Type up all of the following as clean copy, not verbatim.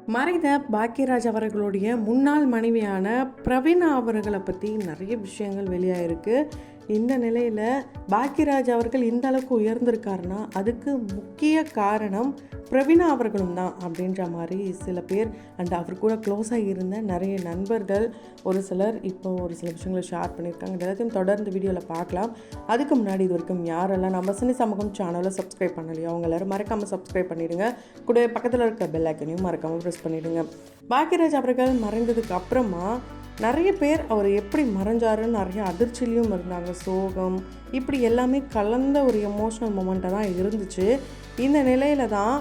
மறைந்த பாக்யராஜ் அவர்களுடைய முன்னாள் மனைவியான பிரவீணா அவர்களை பற்றி நிறைய விஷயங்கள் வெளியாயிருக்கு. இந்த நிலையில் பாக்யராஜ் அவர்கள் இந்த அளவுக்கு உயர்ந்திருக்காருன்னா அதுக்கு முக்கிய காரணம் பிரவீணா அவர்களும் தான் அப்படின்ற மாதிரி சில பேர் அண்ட் அவர் கூட க்ளோஸாக இருந்த நிறைய நண்பர்கள் ஒரு சிலர் இப்போ ஒரு சில விஷயங்களை ஷேர் பண்ணியிருக்காங்க. எல்லாத்தையும் தொடர்ந்து வீடியோவில் பார்க்கலாம். அதுக்கு முன்னாடி இது வரைக்கும் யாரெல்லாம் நம்ம சினி சமூகம் சேனலை சப்ஸ்கிரைப் பண்ணலையோ அவங்க எல்லோரும் மறக்காமல் சப்ஸ்கிரைப் பண்ணிவிடுங்க. கூட பக்கத்தில் இருக்க பெல் ஐக்கனையும் மறக்காமல் ப்ரெஸ் பண்ணிவிடுங்க. பாக்யராஜ் அவர்கள் மறைந்ததுக்கு அப்புறமா நிறைய பேர் அவர் எப்படி மறைஞ்சாருன்னு நிறைய அதிர்ச்சியிலையும் இருந்தாங்க. சோகம் இப்படி எல்லாமே கலந்த ஒரு எமோஷ்னல் மொமெண்ட்டாக தான் இருந்துச்சு. இந்த நிலையில தான்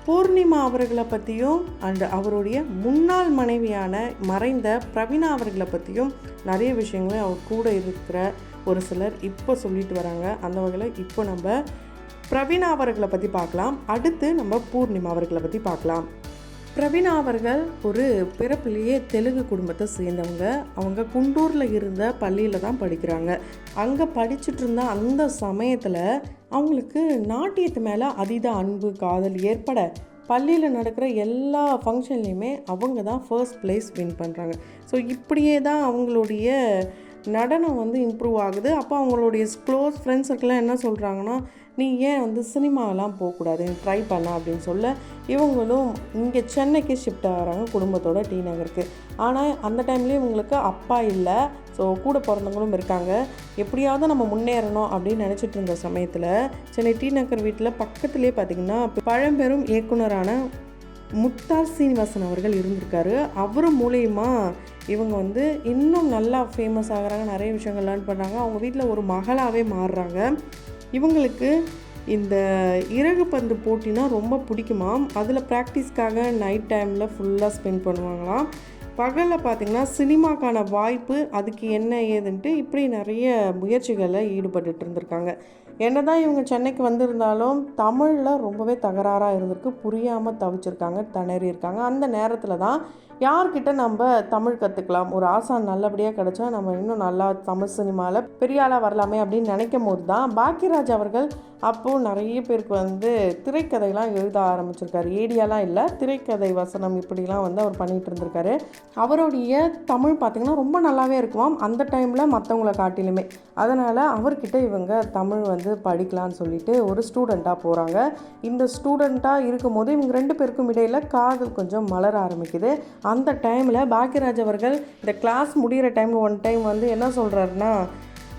பூர்ணிமா அவர்களை பற்றியும் அண்ட் அவருடைய முன்னாள் மனைவியான மறைந்த பிரவீணா அவர்களை பற்றியும் நிறைய விஷயங்களை அவர் கூட இருக்கிற ஒரு சிலர் இப்போ சொல்லிட்டு வராங்க. அந்த வகையில் இப்போ நம்ம பிரவீணா அவர்களை பற்றி பார்க்கலாம். அடுத்து நம்ம பூர்ணிமா அவர்களை பற்றி பார்க்கலாம். பிரவீணா அவர்கள் ஒரு பிறப்பிலேயே தெலுங்கு குடும்பத்தை சேர்ந்தவங்க. அவங்க குண்டூரில் இருந்த பள்ளியில் தான் படிக்கிறாங்க. அங்கே படிச்சுட்டு இருந்த அந்த சமயத்தில் அவங்களுக்கு நாட்டியத்து மேலே அதீத அன்பு காதல் ஏற்பட பள்ளியில் நடக்கிற எல்லா ஃபங்க்ஷன்லேயுமே அவங்க தான் ஃபர்ஸ்ட் ப்ளேஸ் வின் பண்ணுறாங்க. ஸோ இப்படியே தான் அவங்களுடைய நடனம் இம்ப்ரூவ் ஆகுது. அப்போ அவங்களுடைய க்ளோஸ் ஃப்ரெண்ட்ஸ் சர்க்கிளாக என்ன சொல்கிறாங்கன்னா, நீ ஏன் சினிமாவெலாம் போகக்கூடாது, ட்ரை பண்ண அப்படின்னு சொல்ல இவங்களும் இங்கே சென்னைக்கு ஷிஃப்ட் ஆகிறாங்க குடும்பத்தோட டி நகருக்கு. ஆனால் அந்த டைம்லேயும் இவங்களுக்கு அப்பா இல்லை, ஸோ கூட பிறந்தவங்களும் இருக்காங்க. எப்படியாவது நம்ம முன்னேறணும் அப்படின்னு நினச்சிட்டு இருந்த சமயத்தில் சென்னை டி நகர் வீட்டில் பக்கத்துலேயே பார்த்திங்கன்னா பழம்பெரும் இயக்குனரான முத்தார் சீனிவாசன் அவர்கள் இருந்திருக்காரு. அவர் மூலயமா இவங்க இன்னும் நல்லா ஃபேமஸ் ஆகிறாங்க, நிறைய விஷயங்கள் லேர்ன் பண்ணுறாங்க. அவங்க வீட்டில் ஒரு மகளாகவே மாறுறாங்க. இவங்களுக்கு இந்த இறகு பந்து போட்டினா ரொம்ப பிடிக்குமாம். அதில் ப்ராக்டிஸ்க்காக நைட் டைமில் ஃபுல்லாக ஸ்பெண்ட் பண்ணுவாங்களாம். பகலில் பார்த்திங்கன்னா சினிமாக்கான வாய்ப்பு அதுக்கு என்ன ஏதுன்ட்டு இப்படி நிறைய முயற்சிகளில் ஈடுபட்டு இருந்திருக்காங்க. என்ன தான் இவங்க சென்னைக்கு வந்திருந்தாலும் தமிழில் ரொம்பவே தகராறாக இருந்திருக்கு. புரியாமல் தவிச்சிருக்காங்க, திணறியிருக்காங்க. அந்த நேரத்தில் தான் யார்கிட்ட நம்ம தமிழ் கற்றுக்கலாம், ஒரு ஆசான் நல்லபடியாக கிடச்சா நம்ம இன்னும் நல்லா தமிழ் சினிமாவில் பெரிய ஆளாக வரலாமே அப்படின்னு நினைக்கும் போது தான் பாக்யராஜ் அவர்கள் அப்போது நிறைய பேருக்கு திரைக்கதைலாம் எழுத ஆரம்பிச்சிருக்காரு. ஏடியாலாம் இல்லை, திரைக்கதை வசனம் இப்படிலாம் அவர் பண்ணிகிட்டு இருந்திருக்காரு. அவருடைய தமிழ் பார்த்திங்கன்னா ரொம்ப நல்லாவே இருக்குமாம் அந்த டைமில் மற்றவங்கள காட்டிலுமே. அதனால் அவர்கிட்ட இவங்க தமிழ் படிக்கலான்னு சொல்லிட்டு ஒரு ஸ்டூடெண்ட்டாக போகிறாங்க. இந்த ஸ்டூடெண்ட்டாக இருக்கும்போது இவங்க ரெண்டு பேருக்கும் இடையில் காதல் கொஞ்சம் மலர ஆரம்பிக்குது. அந்த டைமில் பாக்யராஜ் அவர்கள் இந்த கிளாஸ் முடிகிற டைமில் ஒன் டைம் என்ன சொல்கிறாருன்னா,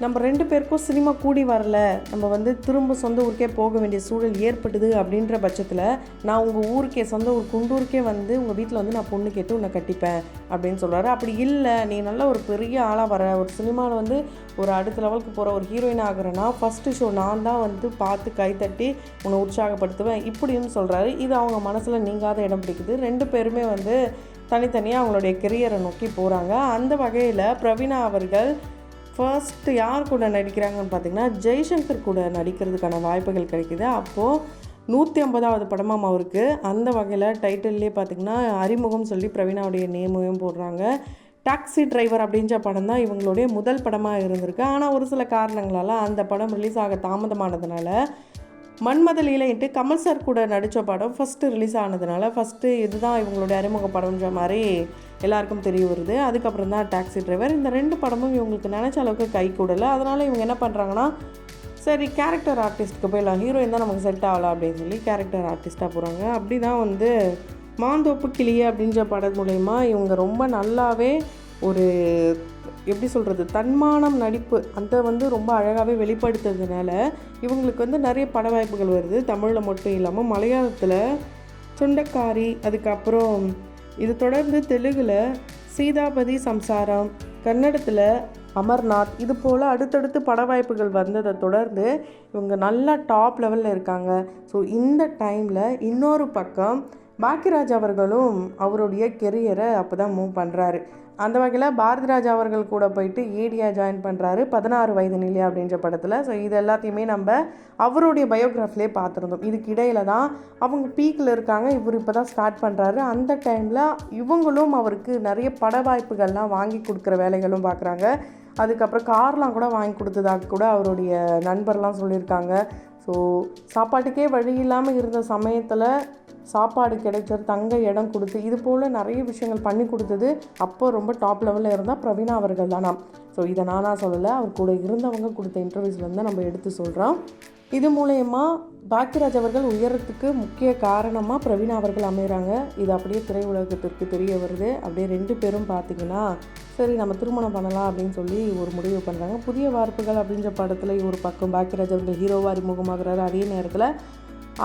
நம்ம ரெண்டு பேருக்கும் சினிமா கூடி வரல, நம்ம திரும்ப சொந்த ஊருக்கே போக வேண்டிய சூழல் ஏற்பட்டுது அப்படின்ற பட்சத்தில் நான் உங்கள் ஊருக்கே சொந்த ஊர் குண்டூருக்கே உங்கள் வீட்டில் நான் பொண்ணு கேட்டு உன்னை கட்டிப்பேன் அப்படின்னு சொல்கிறாரு. அப்படி இல்லை, நீ நல்ல ஒரு பெரிய ஆளாக வர, ஒரு சினிமாவில் ஒரு அடுத்த லெவலுக்கு போகிற ஒரு ஹீரோயின் ஆகிறேன்னா ஃபஸ்ட்டு ஷோ நான் தான் பார்த்து கைத்தட்டி உன்னை உற்சாகப்படுத்துவேன் இப்படின்னு சொல்கிறாரு. இது அவங்க மனசில் நீங்காத இடம் பிடிக்குது. ரெண்டு பேருமே தனித்தனியாக அவங்களுடைய கெரியரை நோக்கி போகிறாங்க. அந்த வகையில் பிரவீணா அவர்கள் ஃபர்ஸ்ட்டு யார் கூட நடிக்கிறாங்கன்னு பார்த்திங்கன்னா ஜெய்சங்கர் கூட நடிக்கிறதுக்கான வாய்ப்புகள் கிடைக்கிது. அப்போது 150வது படமாம் அவருக்கு. அந்த வகையில் டைட்டில்லே பார்த்திங்கன்னா அறிமுகம் சொல்லி பிரவீணாவுடைய நேமையும் போடுறாங்க. டாக்ஸி டிரைவர் அப்படின்ற படம் தான் இவங்களுடைய முதல் படமாக இருந்திருக்கு. ஆனால் ஒரு சில காரணங்களால் அந்த படம் ரிலீஸ் ஆக தாமதமானதுனால மன்மத லீலைன்ட்டு கமல் சார் கூட நடித்த படம் ஃபஸ்ட்டு ரிலீஸ் ஆனதுனால ஃபஸ்ட்டு இதுதான் இவங்களுடைய அறிமுக படம்ன்ற மாதிரி எல்லாருக்கும் தெரிய வருது. அதுக்கப்புறம் தான் டாக்ஸி டிரைவர். இந்த ரெண்டு படமும் இவங்களுக்கு நினச்ச அளவுக்கு கை கூடலை. அதனால் இவங்க என்ன பண்ணுறாங்கன்னா, சரி கேரக்டர் ஆர்டிஸ்ட்டுக்கு போயிடலாம், ஹீரோயின் தான் நமக்கு செட் ஆகலாம் அப்படின்னு சொல்லி கேரக்டர் ஆர்டிஸ்ட்டாக போகிறாங்க. அப்படி தான் மாந்தோப்பு கிளியே அப்படின்ற படம் மூலயமா இவங்க ரொம்ப நல்லாவே ஒரு எப்படி சொல்கிறது தன்மானம் நடிப்பு அந்த ரொம்ப அழகாகவே வெளிப்படுத்துறதுனால இவங்களுக்கு நிறைய பட வாய்ப்புகள் வருது. தமிழில் மட்டும் இல்லாமல் மலையாளத்தில் சுண்டக்காரி, அதுக்கப்புறம் இது தொடர்ந்து தெலுங்கில் சீதாபதி சம்சாரம், கன்னடத்தில் அமர்நாத், இது போல் அடுத்தடுத்து பட வாய்ப்புகள் வந்ததை தொடர்ந்து இவங்க நல்லா டாப் லெவலில் இருக்காங்க. ஸோ இந்த டைமில் இன்னொரு பக்கம் பாக்யராஜ் அவர்களும் அவருடைய கெரியரை அப்போ தான் மூவ் பண்ணுறாரு. அந்த வகையில் பாரதிராஜா அவர்கள் கூட போயிட்டு ஏடியா ஜாயின் பண்ணுறாரு 16 வயது நிலை அப்படின்ற படத்தில். ஸோ இது எல்லாத்தையுமே நம்ம அவருடைய பயோகிராஃபிலே பார்த்துருந்தோம். இதுக்கு இடையில தான் அவங்க பீக்கில் இருக்காங்க, இவர் இப்போ தான் ஸ்டார்ட் பண்ணுறாரு. அந்த டைமில் இவங்களும் அவருக்கு நிறைய பட வாய்ப்புகள்லாம் வாங்கி கொடுக்குற வேலைகளும் பார்க்குறாங்க. அதுக்கப்புறம் கார்லாம் கூட வாங்கி கொடுத்ததாக கூட அவருடைய நண்பர்லாம் சொல்லியிருக்காங்க. ஸோ சாப்பாட்டுக்கே வழி இல்லாமல் இருந்த சமயத்தில் சாப்பாடு கிடைச்சது, தங்க இடம் கொடுத்து இது போல் நிறைய விஷயங்கள் பண்ணி கொடுத்தது அப்போ ரொம்ப டாப் லெவலில் இருந்தால் பிரவீனா அவர்கள் தானா. ஸோ இதை நானாக சொல்லலை, அவர் கூட இருந்தவங்க கொடுத்த இன்டர்வியூஸ்லேருந்து நம்ம எடுத்து சொல்கிறோம். இது மூலயமா பாக்கியராஜ் அவர்கள் உயரத்துக்கு முக்கிய காரணமாக பிரவீனா அவர்கள் அமைகிறாங்க. இது அப்படியே திரையுலகத்திற்கு தெரிய வருது. அப்படியே 2 பேரும் பார்த்திங்கன்னா சரி நம்ம திருமணம் பண்ணலாம் அப்படின்னு சொல்லி ஒரு முடிவு பண்ணுறாங்க. புதிய வார்ப்புகள் அப்படின்ற படத்தில் ஒரு பக்கம் பாக்கியராஜ் அவர்கள் ஹீரோவாக அறிமுகமாகிறாரு. அதே நேரத்தில்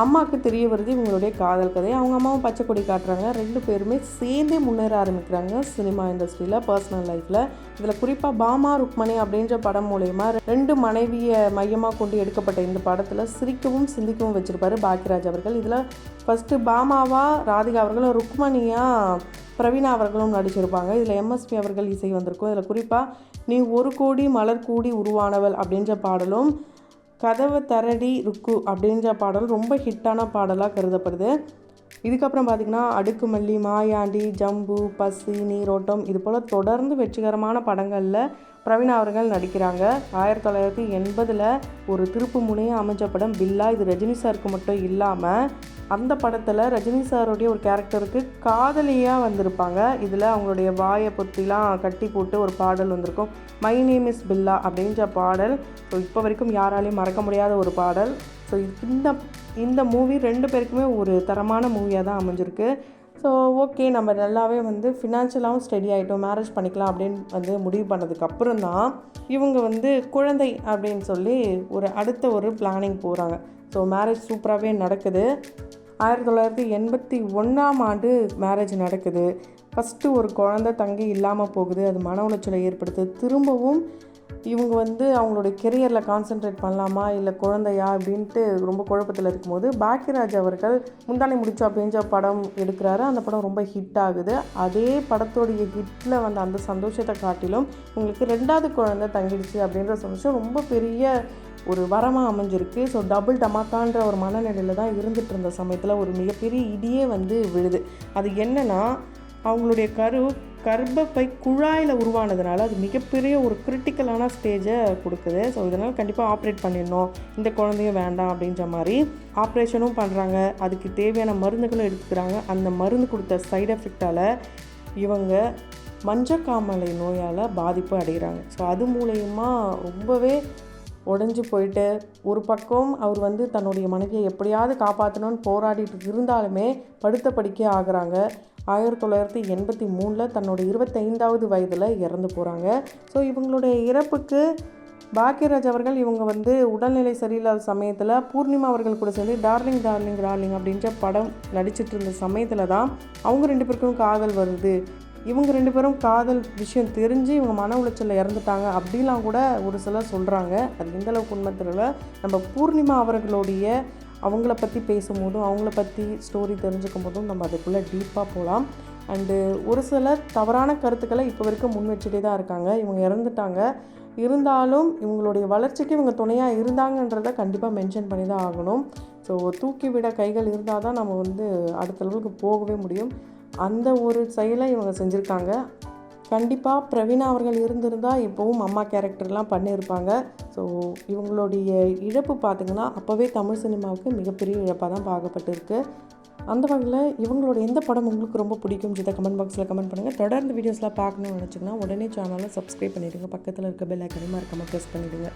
அம்மாவுக்கு தெரிய வருது இவங்களுடைய காதல் கதை. அவங்க அம்மாவும் பச்சை கொடி காட்டுறாங்க. 2 பேருமே சேர்ந்தே முன்னேற ஆரம்பிக்கிறாங்க சினிமா இண்டஸ்ட்ரியில், பர்சனல் லைஃப்பில். இதில் குறிப்பாக பாமா ருக்மணி அப்படின்ற படம் மூலயமா 2 மனைவியை மையமாக கொண்டு எடுக்கப்பட்ட இந்த படத்தில் சிரிக்கவும் சிந்திக்கவும் வச்சுருப்பாரு பாக்கியராஜ் அவர்கள். இதில் ஃபஸ்ட்டு பாமாவா ராதிகா அவர்களும், ருக்மணியாக பிரவீனா அவர்களும் நடிச்சிருப்பாங்க. இதில் எம்எஸ்பி அவர்கள் இசை வந்திருக்கும். இதில் குறிப்பாக நீ 1 கோடி மலர் கூடி உருவானவள் அப்படின்ற பாடலும், கதவை தரடி ருக்கு அப்படின்ற பாடல் ரொம்ப ஹிட்டான பாடலாக கருதப்படுது. இதுக்கப்புறம் பார்த்திங்கன்னா அடுக்குமல்லி, மாயாண்டி, ஜம்பு, பசி, நீரோட்டம் இது போல் தொடர்ந்து வெற்றிகரமான படங்களில் பிரவீனா அவர்கள் நடிக்கிறாங்க. 1980 ஒரு திருப்பு முனையாக அமைஞ்ச படம் பில்லா. இது ரஜினி சாருக்கு மட்டும் இல்லாமல் அந்த படத்தில் ரஜினி சாருடைய ஒரு கேரக்டருக்கு காதலியாக வந்திருப்பாங்க. இதில் அவங்களுடைய வாயை பொத்திலாம் கட்டி போட்டு ஒரு பாடல் வந்திருக்கும், மை நேம் இஸ் பில்லா அப்படின்ற பாடல். ஸோ இப்போ வரைக்கும் யாராலையும் மறக்க முடியாத ஒரு பாடல். ஸோ இந்த மூவி 2 பேருக்குமே ஒரு தரமான மூவியாக தான் அமைஞ்சிருக்கு. ஸோ ஓகே, நம்ம நல்லாவே ஃபினான்ஷியலாகவும் ஸ்டடி ஆகிட்டோம், மேரேஜ் பண்ணிக்கலாம் அப்படின்னு முடிவு பண்ணதுக்கப்புறம் தான் இவங்க குழந்தை அப்படின்னு சொல்லி அடுத்த ஒரு பிளானிங் போகிறாங்க. ஸோ மேரேஜ் சூப்பராகவே நடக்குது. 1981 மேரேஜ் நடக்குது. ஃபஸ்ட்டு ஒரு குழந்தை தங்கி இல்லாமல் போகுது. அது மன உளைச்சலை ஏற்படுத்து. திரும்பவும் இவங்க அவங்களுடைய கெரியரில் கான்சென்ட்ரேட் பண்ணலாமா இல்லை குழந்தையா அப்படின்ட்டு ரொம்ப குழப்பத்தில் இருக்கும்போது பாக்கியராஜ் அவர்கள் முந்தானை முடிச்சா அப்படின்ற படம் எடுக்கிறாரு. அந்த படம் ரொம்ப ஹிட் ஆகுது. அதே படத்தோடைய ஹிட்டில் அந்த சந்தோஷத்தை காட்டிலும் உங்களுக்கு 2வது குழந்தை தங்கிடுச்சு அப்படின்ற சந்தோஷம் ரொம்ப பெரிய ஒரு வரமாக அமைஞ்சிருக்கு. ஸோ டபுள் டமாக்கான்ற ஒரு மனநிலையில் தான் இருந்துகிட்டு இருந்த சமயத்தில் ஒரு மிகப்பெரிய இடியே விழுது. அது என்னென்னா, அவங்களுடைய கர்ப்பப்பை குழாயில் உருவானதுனால அது மிகப்பெரிய ஒரு கிரிட்டிக்கலான ஸ்டேஜை கொடுக்குது. ஸோ இதனால் கண்டிப்பாக ஆப்ரேட் பண்ணிடணும், இந்த குழந்தையும் வேண்டாம் அப்படின்ற மாதிரி ஆப்ரேஷனும் பண்ணுறாங்க. அதுக்கு தேவையான மருந்துகளும் எடுத்துக்கிறாங்க. அந்த மருந்து கொடுத்த சைடு எஃபெக்டால் இவங்க மஞ்சக்காமலை நோயால் பாதிப்பு அடைகிறாங்க. ஸோ அது மூலயமா ரொம்பவே உடஞ்சி போயிட்டு, ஒரு பக்கம் அவர் தன்னுடைய மனைவியை எப்படியாவது காப்பாற்றணும்னு போராடிட்டு இருந்தாலுமே படுத்த படுக்கே ஆகுறாங்க. 1983 தன்னுடைய 25வது வயதில் இறந்து போகிறாங்க. ஸோ இவங்களுடைய இறப்புக்கு பாக்கியராஜ் அவர்கள் இவங்க உடல்நிலை சரியில்லாத சமயத்தில் பூர்ணிமா அவர்கள் கூட சேர்ந்து டார்லிங் டார்லிங் டார்லிங் அப்படின்ற படம் நடிச்சிட்டு இருந்த சமயத்தில் தான் அவங்க 2 பேருக்கும் காதல் வருது. இவங்க 2 பேரும் காதல் விஷயம் தெரிஞ்சு இவங்க மன உளைச்சலில் இறந்துட்டாங்க அப்படிலாம் கூட ஒரு சிலர் சொல்கிறாங்க. அது எந்தளவுக்கு உண்மை தெரியல. நம்ம பூர்ணிமா அவர்களுடைய அவங்கள பற்றி பேசும்போதும் அவங்கள பற்றி ஸ்டோரி தெரிஞ்சுக்கும் போதும் நம்ம அதுக்குள்ளே டீப்பாக போகலாம். அண்டு ஒரு சிலர் தவறான கருத்துக்களை இப்போ வரைக்கும் முன் வச்சுட்டே தான் இருக்காங்க. இவங்க இறந்துட்டாங்க, இருந்தாலும் இவங்களுடைய வளர்ச்சிக்கு இவங்க துணையாக இருந்தாங்கன்றதை கண்டிப்பாக மென்ஷன் பண்ணி தான் ஆகணும். ஸோ தூக்கி விட கைகள் இருந்தால் தான் நம்ம அடுத்த லெவலுக்கு போகவே முடியும். அந்த ஒரு செயலை இவங்க செஞ்சுருக்காங்க. கண்டிப்பாக பிரவீனா அவர்கள் இருந்திருந்தால் இப்போவும் அம்மா கேரக்டர்லாம் பண்ணியிருப்பாங்க. ஸோ இவங்களுடைய இழப்பு பார்த்திங்கன்னா அப்போவே தமிழ் சினிமாவுக்கு மிகப்பெரிய இழப்பாக தான் பார்க்கப்பட்டிருக்கு. அந்த வகையில் இவங்களோட எந்த படம் உங்களுக்கு ரொம்ப பிடிக்கும் இதை கமெண்ட் பாக்ஸில் கமெண்ட் பண்ணுங்கள். தொடர்ந்து வீடியோஸ்லாம் பார்க்கணும்னு நினச்சிங்கன்னா உடனே சேனலை சப்ஸ்கிரைப் பண்ணிவிடுங்க. பக்கத்தில் இருக்க பெல் ஐக்கானையும் மறக்காமல் ப்ரெஸ் பண்ணிவிடுங்க.